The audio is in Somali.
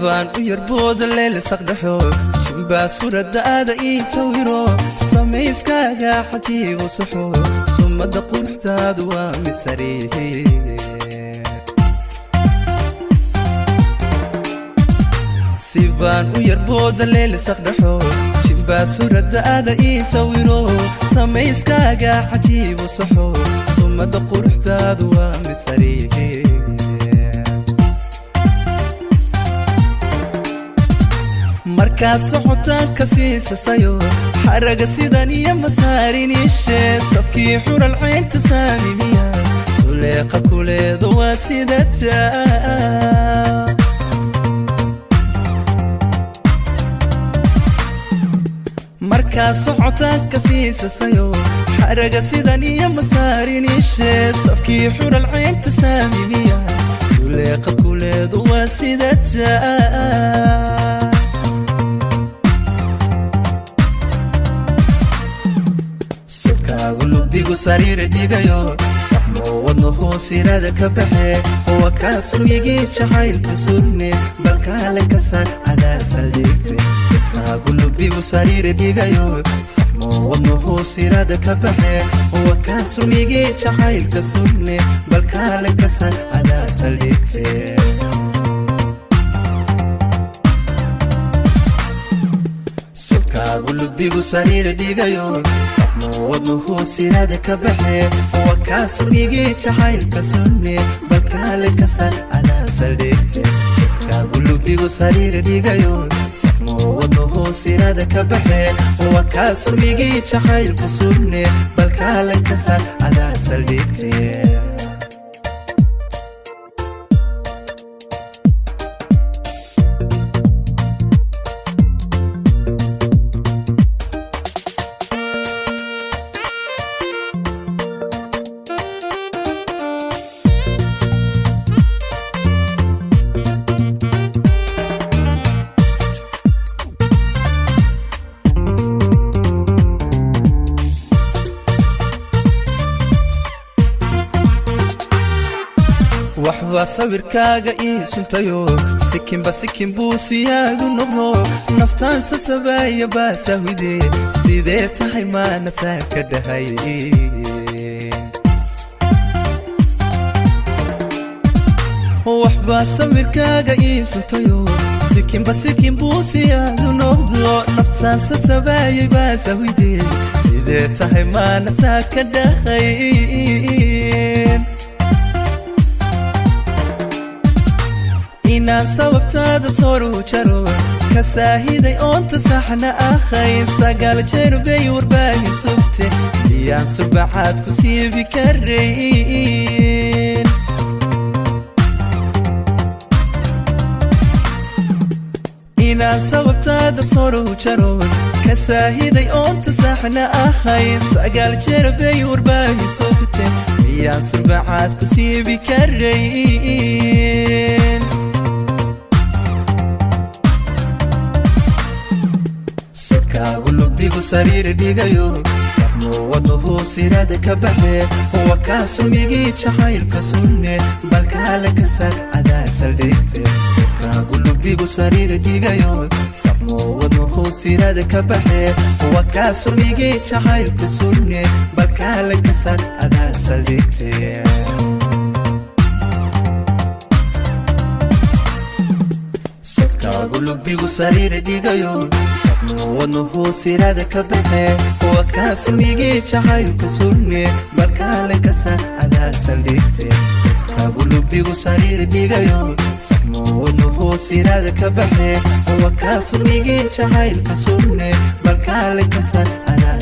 baan u yarbooda leel saqdhaxo jimbaa suuradda aada ii sawiro samayskaaga xajiibu saxo sumadda quruxdaadu waa misariihi si baan u yarbooda leel saqdhaxo jimbaa suuradda aada ii sawiro samayskaaga xajiibu saxo sumadda quruxdaadu waa misariihi markaad socotaanka siisasayo xaraga sidan iyo masaariniishe safkii xural caynta saamimiya suleeqa kuleedo waa sidataa markaad socotaanka siisasayo xaraga sidan iyo masaariniishe safkii xural caynta saamimiya suleeqa kuleedo waa sidataa gulubigu sariir dhigayo saxmo wadno hoosirada ka baxe oo ka suryigii jacaylka surne balkaale ka san adaa saldhigte sudka gulubigu sariir dhigayo saxmo wadno hoosirada ka baxe oo ka suryigii jacaylka surne balkaale ka san adaa saldhigte gulubigu sariir dhigayo saxmo wadno hoosirada ka baxe oo ka suryigii jacaylka surne balkaale ka san adaa saldhigte sudka gulubigu sariir dhigayo saxmo wadno hoosirada ka baxe oo ka suryigii jacaylka surne balkaale ka san adaa saldhigte waxba sawirkaaga ii suntayo sikinba sikin buu siyaadu noqdo naftaan sasabaaya baasahwide sidee tahay maana saa ka dhahay waxba sawirkaaga ii suntayo sikinba sikin buu siyaadu noqdo naftaan sasabaaya baasahwide sidee tahay maana saa ka dhahay inaan sababtaada soru jaro ka saahiday oonta saxna akhay sagaal jeer bay warbaahin sugte miyaan subaxaad ku siibi karayn inaan sababtaada soru jaro ka saahiday oonta saxna akhay sagaal jeer bay warbaahin sugte miyaan subaxaad ku siibi karayn gulubigu sariir dhigayo saxmo wadno hoosirada ka baxe oo ka suryigii jacaylka surne balkaale ka san adaa saldhigte sudka gulubigu sariir dhigayo saxmo wadno hoosirada ka baxe oo ka suryigii jacaylka surne balkaale ka san adaa saldhigte gulubigu sariir dhigayo saxmo wadno hoosirada ka baxe oo ka suryigii jacaylka surne balkaale ka san adaa saldhigte sudka gulubigu sariir dhigayo saxmo wadno hoosirada ka baxe oo ka suryigii jacaylka surne balkaale ka san adaa